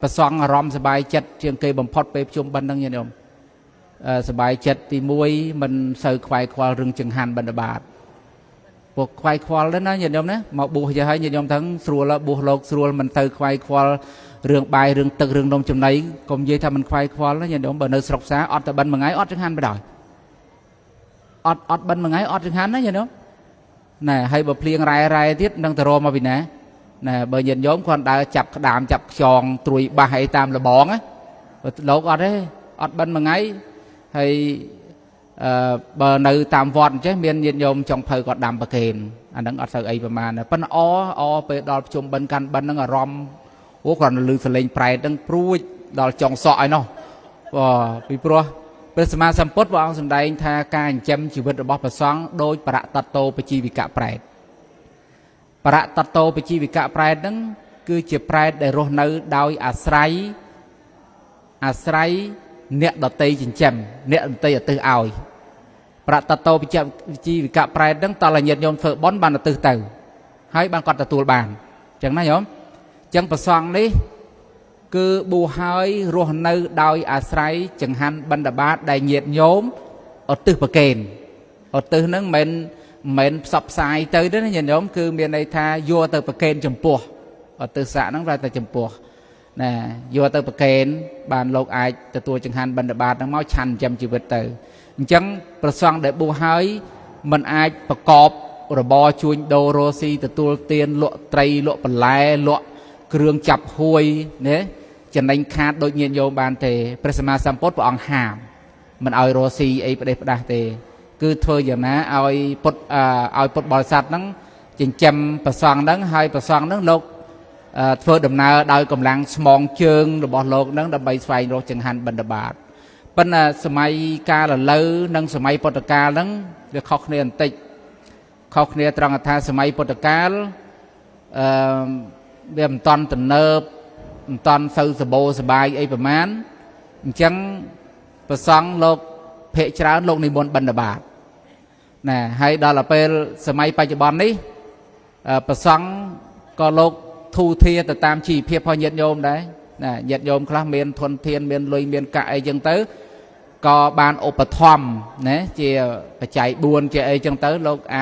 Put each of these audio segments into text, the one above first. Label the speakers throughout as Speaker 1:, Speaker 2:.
Speaker 1: ประสองอารมณ์สบายจัดเชียงเกยบ่มพอดไปชมบันดังยันยมสบายจัดตีมวยมันเสือควายควายรึงจึงหันบรรดาบาทพวกควายควายแล้วนะยันยมนะมาบูจะให้ยันยมทั้งสัวละบูโลกสัวมันเสือควายควายเรื่องใบเรื่องตึกเรื่องนมจำไหนกรมยี่ทำมันควายควายแล้วยันยมเบอร์เนอร์สกษาอดแต่บันมังไงอดจึงหันไปได้อดบันมังไงอดจึงหันนะยันยมน่ะให้บะเพลียงไรทิศนั่งตะโรมาบินนะน่ะเบอร์ยันยมคนได้จับดามจับจองตุยบาให้ตามระบองอะโลกอดได้อดบันมังไงให้เบอร์ในตามวอนใช่เมียนยันยมจงเพยกอดดำประเคนอันนั้นอดเสยประมาณน่ะปั้นอ้อไปดอลชมบันกันบันนั่งอารมณ์โอ้ก่อนลือสเลงไพรตั้งปลุยดอลจองสอยเนาะว่าปีปลัวเป็นสมาสัมปทว่าองค์สมเด็จทาการจำชีวิตระบบประสองโดยประตัดโตไปชีวิกะไพรประตัดโตไปชีวิกะไพรนั้นคือเจ็บไพรได้รหนดาวอาศัยเนื้อดตีจินจำเนื้อดตีตื่นเอาประตัดโตไปชีวิกะไพรนั้นตอนละเย็นยมเฟื่อบอนบานตื่นตื่นให้บานก่อนตัวบานจังนั้นยมจังประสองนี้คือบูหายรวหนดาวอาศัยจังหันบรรดาบาได้เงียดโยมอดตื้อประเคนอดตื้อนั้นเหม็นสับสายเตยด้วยนะโยมคือเมียในท่ายัวเตยประเคนจมปัวอดตื้อสะนั้นไรแต่จมปัวนะยัวเตยประเคนบานโลกไอแต่ตัวจังหันบรรดาบาทั้งเมาชันจำชีวิตเตยจังประสองได้บูหายมันไอประกอบระบอชุนโดโรซีแต่ตัวเตียนลวไตรลวปลายลวเครื่องจับหวยเนี่ยจะในคาดโดยเงียนโยบานเตประสมาสัมปทว่าองหามมันเอาโรซีไอประเดประดาเตคือเธออย่างนั้นเอาปดบริษัทนั้นจึงจำประสองนั้นให้ประสองนั้นโลกเธอดำนาโดยกำลังสมองเชิงระบอบโลกนั้นดำไปไฟโลกจังหันบรรดาบาทเป็นสมัยกาลเลือนั่งสมัยปตกาลนั้นเดี๋ยวข้อเนียนติข้อเนียตรังอัธาสมัยปตกาลเดี๋ยวตอนตื่นเนิบตอนสื่อสบสบายไอ้ประมาณจังประสองโลกเพจร้านโลกในบนบรรดาบาทนะให้ดาลเป็นสมัยปัจจุบันนี้ประสองก็โลกทูเทียแต่ตามชีเพียบพอเย็ดโยมได้นะเย็ดโยมคลาเมียนทนเทียนเมียนลุยเมียนกะไอจังเต๋อก็บานอุปธรรมนะเจียปัจจัยบุญเจียไอจังเต๋อโลกไอ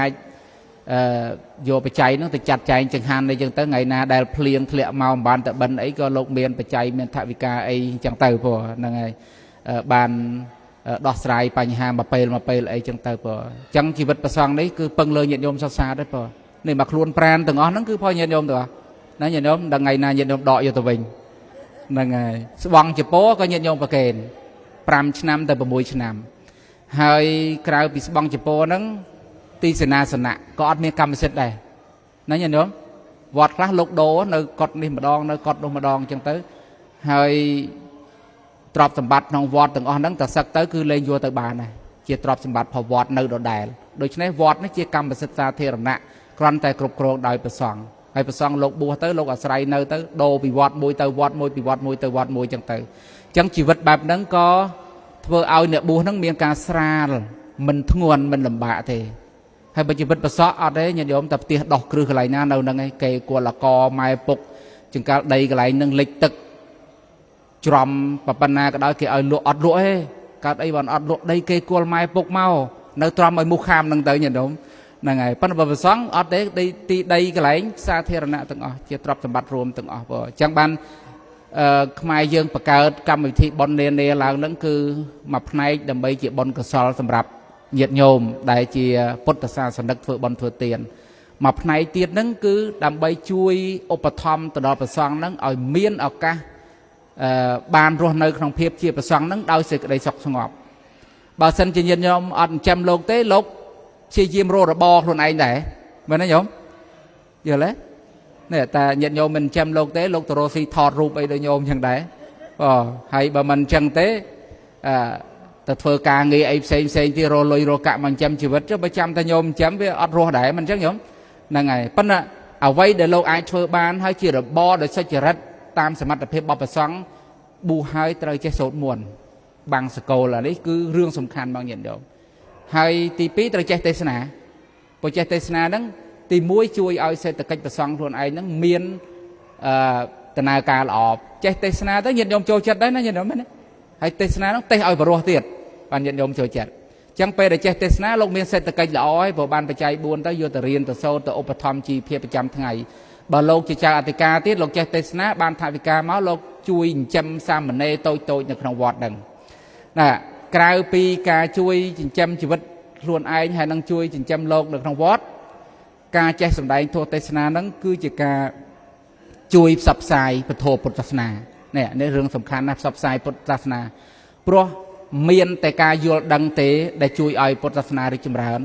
Speaker 1: โยปัจจัยนั่งแต่จัดใจจังหันในจังเต๋อไงนาได้เพลียงเทะเมาบานแต่บันไอก็โลกเมียนปัจจัยเมียนทวิกาไอจังเต๋อพอนั่งไงบานดอกสายปัญหามาเปลไอจังเต๋อพอจังชีวิตประสองนี้คือเปิงเลยเย็ดโยมซาซาได้พอนี่มาคล้วนแปรนตึงอ๋อนั่นคือพอเย็ดโยมตัวนั่นเย็ดโยมดังไงนาเย็ดโยมดอกอยู่ตัววิงนั่งไงสว่างจะโป้ก็เย็ดโยมประเคนปรามชนำแต่ประมวยชนำให้คราวปีสว่างจะโป้นั้นตีสนาสนะก็อัดเมียกรรมเสร็จได้นั่นเย็ดโยมวอดคลาสลูกโดในกดนี่มาดองในกดลงมาดองจังเต๋อให้ตรอบสมบัติน้องวอดตึงอ๋อนั่งแต่สักเต๋อคือเลยโยตบานไงเจียตรอบสมบัติพอวอดในโดดแดดโดยเฉพาะวอดนี่เจียกรรมเป็นสตาเทระนะครันแต่กรุบกรองได้ประสองให้ประสองโลกบัวเต๋อโลกอัศรัยเนเต๋อโดปีวอดมวยเต๋อวอดมวยปีวอดมวยเต๋อวอดมวยจังเต๋อจังชีวิตแบบนั้นก็เพื่อเอาเนี่ยบัวนั่งเมียนการสราลมันทงวนมันลำบากเทให้ปัจจุบันประสอบอะไรเนี่ยโยมแต่เตี้ยดอกคืออะไรนะเรานั่งไงเกยกลัวละกอไม้ปกจึงการใดอะไรนั่งเล็กตึกจอมปปนาก็ได้เกยเอาลวดลวดให้การไอ้วันอัดลวดได้เกยกลัวไม้ปกเมาในตรอมไอ้มุขามนั่งเตยเนี่ยโยมนั่งไงปั้นบประสองอัดได้ตีได้ก็ไหลซาเทระนะตั้งอ๋อเจียตรอบสมบัติรวมตั้งอ๋อพอจังบันขมายยังประกาศกรรมวิธีบอลเนเนลาวนั่นคือมาพนัยดำไปเจียบอลกระสอบสำหรับเหยียดโยมได้เจียพุทธศาสนาเฟื่อบอลเฟื่อเตียนมาพนัยเตียนนั่นคือดำไปช่วยอุปธรรมตลอดประสองนั่นเอาเมียนเอากะบานรวในขนมเพียบเจียประสองนั่นเอาเสกได้สกสงบบาสันจีเหยียดโยมอันจำโลกเต้โลกเชียยิมโรดบอคนไอ้ไหนมันนะโยมเยอะเลยเนี่ยแต่เหยียดโยมมันจำโลกเต้โลกตัวโรซีถอดรูปไอ้โยมอย่างไรให้บามันจังเต้แต่เธอกางเงยไอ้เซนที่โรลอยโรกะมันจำชีวิตจะไปจำแต่โยมจำไปอัดรัวได้มันจังโยมนั่งไงปั้นอะเอาไว้เดี๋ยวเราไอ้เธอบานให้เกี่ยวบอเดี๋ยวสัจรัตตามสมัติเพศบอประสังบูหายเตยเจสดมวนบางสโกลอะไรนี่คือเรื่องสำคัญบางอย่างโยมให้ตีปีเตยเจเตสนาพอเจเตสนานั้นตีมวยช่วยเอาเศรษฐกิจประสังส่วนไอ้นั้นเมียน เ តើការល្អចេះទេសនាទៅញាតិញោមចូលចិត្តដែរណាញាតិញោមណាហើយទេសនានោះទេសឲ្យបរោះទៀតបានញាតិញោមចូលចិត្តចឹងពេលដែលចេះទេសនាលោកមានសេដ្ឋកិច្ចល្អហើយព្រោះបានបច្ច័យ4ទៅយកទៅរៀនទៅសូត្រទៅឧបត្ថម្ភជីវភាពប្រចាំថ្ងៃបើលោកជាចៅអធិការទៀតលោកចេះទេសនាបានថវិកាមកលោកជួយចិញ្ចឹមសាមណេរតូចៗនៅក្នុងវត្តហ្នឹងណាក្រៅពីការជួយចិញ្ចឹមជីវិតខ្លួនឯងហើយនឹងជួយចិញ្ចឹមលោកនៅក្នុងវត្តការចេះសម្ដែងធម៌ទេសនាហ្នឹងគឺជាការជួយផ្សព្វផ្សាយពធពុទ្ធសាសនានេះរឿងសំខាន់ណាស់ផ្សព្វផ្សាយពុទ្ធសាសនាព្រោះមានតែការយល់ដឹងទេដែលជួយឲ្យពុទ្ធសាសនារីកចម្រើន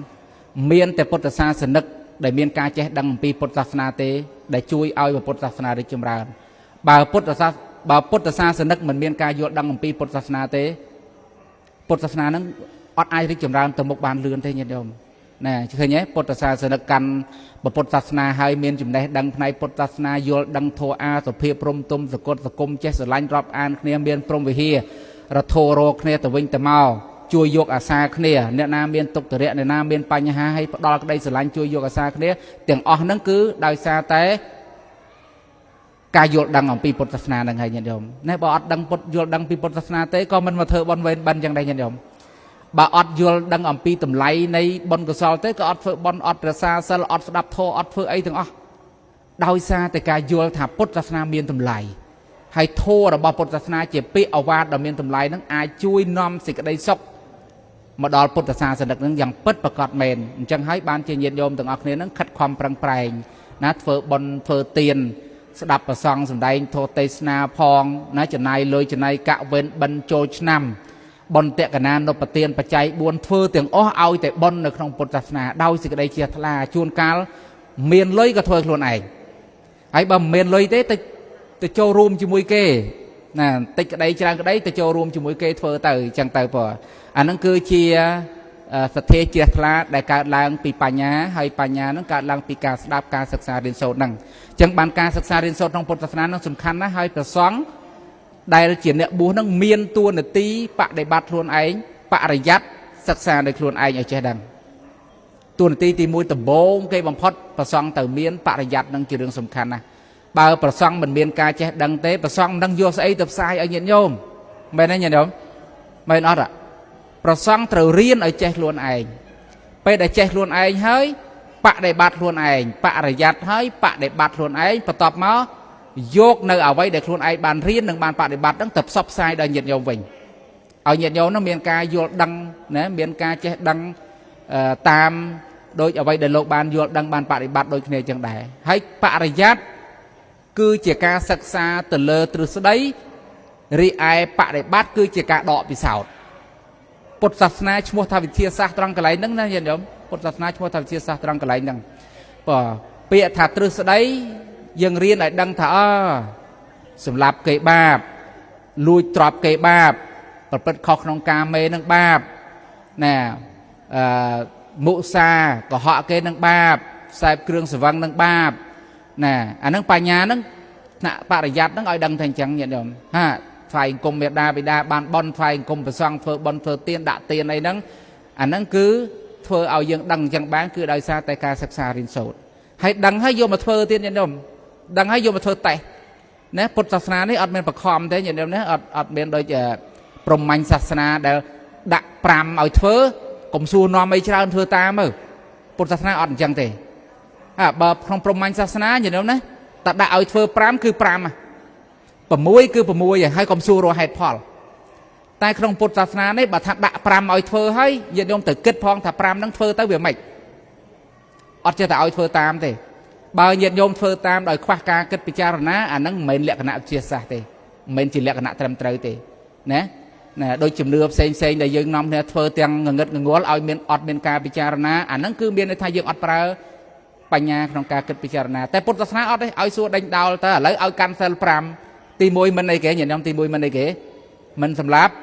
Speaker 1: មានតែពុទ្ធសាសនិកដែលមានការចេះដឹងអំពីពុទ្ធសាសនាទេដែលជួយឲ្យពុទ្ធសាសនារីកចម្រើនបើពុទ្ធសាសនិកមិនមានការយល់ដឹងអំពីពុទ្ធសាសនាទេពុទ្ធសាសនានឹងអត់អាចរីកចម្រើនទៅមុខបានលឿនទេញាតិញោមណាឃើញទេពុទ្ធសាសនិកកាន់ពុទ្ធសាសនាហើយមានចំណេះដឹងផ្នែកពុទ្ធសាសនាយល់ដឹងធម៌អាសុភាពព្រមទុំសកលសគុំចេះស្រឡាញ់រាប់អានគ្នាមានព្រមវិហាររធោរោគ្នាទៅវិញទៅមកជួយយកអាសាគ្នាអ្នកណាមានទុក្ខទរៈអ្នកណាមានបញ្ហាឲ្យផ្ដល់ក្តីស្រឡាញ់ជួយយកអាសាគ្នាទាំងអស់ហ្នឹងគឺដោយសារតែការយល់ដឹងអំពីពុទ្ធសាសនាហ្នឹងហើយញាតិញោមណាបើអត់ដឹងយល់ដឹងពីពុទ្ធសាសនាទេក៏មិនមកធ្វើបន់វេនបិណ្ឌចឹងដែរញាតិញោមបើអត់យល់ដឹងអំពីតម្លៃនៃបុណ្យកុសលទេក៏អត់ធ្វើបុណ្យអត់រក្សាសិលអត់ស្ដាប់ធម៌អត់ធ្វើអីទាំងអស់ដោយសារតែការយល់ថាពុទ្ធសាសនាមានតម្លៃហើយធម៌របស់ពុទ្ធសាសនាជាពាក្យអវាទដ៏មានតម្លៃហ្នឹងអាចជួយនាំសេចក្តីសុខមកដល់ពុទ្ធសាសនិកហ្នឹងយ៉ាងពិតប្រាកដមែនអញ្ចឹងហើយបានជាញាតិញោមទាំងអស់គ្នាហ្នឹងខិតខំប្រឹងប្រែងណាធ្វើបុណ្យធ្វើទានស្ដាប់ប្រសងសម្ដែងធម៌ទេសនាផងណាចំណាយលុយចំណាយកាក់វេនបិណ្ឌចូលឆ្នាំបុណ្យតក្កណានុបទានបច្ច័យ4ធ្វើទាំងអស់ឲ្យតែបុណ្យនៅក្នុងពុទ្ធសាសនាដោយសេចក្តីជ្រះថ្លាជួនកាលមានលុយក៏ធ្វើខ្លួនឯងហើយបើមិនមានលុយទេទៅចូលរួមជាមួយគេណាតិចក្តីច្រើនក្តីទៅចូលរួមជាមួយគេធ្វើទៅអញ្ចឹងទៅព្រោះអាហ្នឹងគឺជាសទ្ធាជ្រះថ្លាដែលកើតឡើងពីបញ្ញាហើយបញ្ញាហ្នឹងកើតឡើងពីការស្ដាប់ការសិក្សារៀនសូត្រហ្នឹងអញ្ចឹងបានការសិក្សារៀនសូត្រក្នុងពុទ្ធសាសនាហ្នឹងសំខាន់ណាស់ហើយព្រះសង្ឃដែលជាអ្នកបួសហ្នឹងមានតួនាទីបដិបត្តិខ្លួនឯងបរិយ័តសិក្សាដោយខ្លួនឯងឲ្យចេះដឹងតួនាទីទី1ដំបូងគេបំផុតព្រះសង្ឃទៅមានបរិយ័តហ្នឹងជារឿងសំខាន់ណាស់បើព្រះសង្ឃមិនមានការចេះដឹងទេព្រះសង្ឃមិនដឹងយកស្អីទៅផ្សាយឲ្យញាតិញោមមែនទេញាតិញោមមែនអត់ព្រះសង្ឃត្រូវរៀនឲ្យចេះខ្លួនឯងពេលដែលចេះខ្លួនឯងហើយបដិបត្តិខ្លួនឯងបរិយ័តហើយបដិបត្តិខ្លួនឯងបន្ទាប់មកយកនៅអ្វីដែលខ្លួនឯងបានរៀននិងបានបដិបត្តិហ្នឹងទៅផ្សព្វផ្សាយដល់ញាតិញោមវិញឲ្យញាតិញោមនោះមានការយល់ដឹងណាមានការចេះដឹងតាមដោយអ្វីដែលលោកបានយល់ដឹងបានបដិបត្តិដូចគ្នាចឹងដែរហើយបរិយ័តគឺជាការសិក្សាទៅលើទ្រឹស្ដីរីឯបដិបត្តិគឺជាការដកពិសោធន៍ពុទ្ធសាសនាឈ្មោះថាវិទ្យាសាស្ត្រត្រង់កន្លែងហ្នឹងណាញាតិញោមពុទ្ធសាសនាឈ្មោះថាវិទ្យាសាស្ត្រត្រង់កន្លែងហ្នឹងពាក្យថាទ្រឹស្ដីយើងរៀនឲ្យដឹងថាសម្លាប់គេបាបលួចទ្រព្យគេបាបប្រព្រឹត្តខុសក្នុងកាមេនឹងបាបណាមុសាកុហកគេនឹងបាបខ្សែបគ្រឿងស្រវឹងនឹងបាបណាអានឹងបញ្ញានឹងថ្នាក់បរិយ័តនឹងឲ្យដឹងថាអញ្ចឹងញាតិញោមហាថ្វាយអង្គមមេដាបិតាបានបន់ថ្វាយអង្គមព្រះសង្ឃធ្វើបន់ធ្វើទានដាក់ទានអីហ្នឹងអាហ្នឹងគឺធ្វើឲ្យយើងដឹងអញ្ចឹងបានគឺដោយសារតែការសិក្សារៀនសូត្រហើយដឹងហើយយកមកធ្វើទៀតញាតិញោមដឹងហើយយកមកធ្វើតេស្តណាពុទ្ធសាសនានេះអត់មានបខំទេញាតិញោមណាអត់មានដូចព្រហ្មញ្ញសាសនាដែលដាក់5ឲ្យធ្វើកុំសួរនាំអីច្រើនធ្វើតាមមើលពុទ្ធសាសនាអត់អញ្ចឹងទេបើក្នុងព្រហ្មញ្ញសាសនាញាតិញោមណាតែដាក់ឲ្យធ្វើ5គឺ5 6គឺ6ហើយកុំសួររកហេតុផលតែក្នុងពុទ្ធសាសនានេះបើថាដាក់5ឲ្យធ្វើហើយញាតិញោមទៅគិតផងថា5ហ្នឹងធ្វើទៅវាម៉េចអត់ចេះតែឲ្យធ្វើតាមទេបើញាតិញោមធ្វើតាមដោយខ្វះការគិតពិចារណាអាហ្នឹងមិនមែនលក្ខណៈវិទ្យាសាស្ត្រទេមិនមែនជាលក្ខណៈត្រឹមត្រូវទេណាដោយជំនឿផ្សេងដែលយើងនាំគ្នាធ្វើទាំងងងឹតងងល់ឲ្យមានអត់មានការពិចារណាអាហ្នឹងគឺមានន័យថាយើងអត់ប្រើបញ្ញាក្នុងការគិតពិចារណាតែពុទ្ធសាសនាអត់ទេឲ្យសួរដេញដោលទៅឥឡូវឲ្យកាន់សិល5ទី1មិនអីគេញាតិញោមទី1មិនអីគេមិនសម្លាប់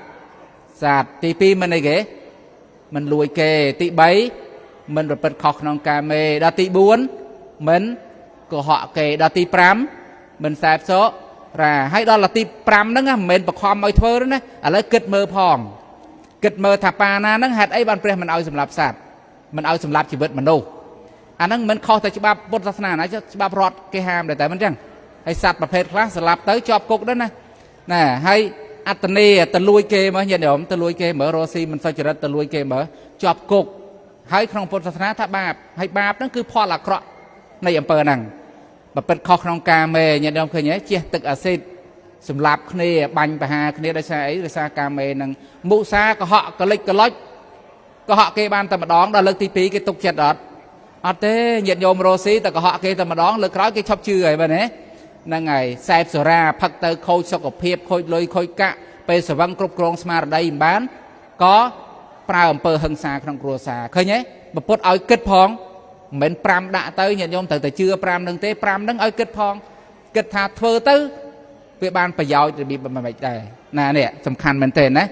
Speaker 1: សត្វទី2មិនអីគេមិនលួចគេទី3មិនប្រព្រឹត្តខុសក្នុងកាមេដល់ទី4មិនកុហកគេដល់ទី5មិនសែបសរាហើយដល់ទី5ហ្នឹងមិនមែនបខំឲ្យធ្វើទេណាឥឡូវគិតមើលផងគិតមើលថាបាណាហ្នឹងហេតុអីបានព្រះមិនឲ្យសម្លាប់សត្វមិនឲ្យសម្លាប់ជីវិតមនុស្សអាហ្នឹងមិនខុសតែច្បាប់ពុទ្ធសាសនាណាច្បាប់រដ្ឋគេហាមដែរតែមិនចឹង hay sạtประเภท class สลับtới ជាប់គុក đó ណា nè hay អត្តនេតលួយគេមើលញាតិញោមតលួយគេមើលរស់ស៊ីមិនសុចរិតតលួយគេមើលជាប់គុកហើយក្នុងពុទ្ធសាសនាថាបាបហើយបាបហ្នឹងគឺផលអាក្រក់នៃអំពើហ្នឹងប្រព្រឹត្តខុសក្នុងការមេញាតិញោមឃើញទេជះទឹកអាស៊ីតសម្លាប់គ្នាបាញ់បហាគ្នាដោយសារអីដោយសារការមេហ្នឹងមុសាកុហកកលិចកលុចកុហកគេបានតែម្ដងដល់លើកទី2គេទុកចិត្តអត់ទេញាតិញោមរស់ស៊ីតែកុហកគេតែម្ដងលើកក្រោយគេឈប់ជឿហើយបាទណាហ្នឹងហើយសែបសូរាផឹកទៅខូចសុខភាពខូចលុយខូចកាក់ពេលស្វឹងគ្រប់គ្រងស្មារតីមិនបានក៏ប្រើអំពើហិង្សាក្នុងគ្រួសារឃើញទេប្រពុតឲ្យគិតផងមិនមែន5ដាក់ទៅញាតិញោមត្រូវតែជឿ5នឹងទេ5នឹងឲ្យគិតផងគិតថាធ្វើទៅវាបានប្រយោជន៍របៀបមិនដែរណានេះសំខាន់មែនទេណា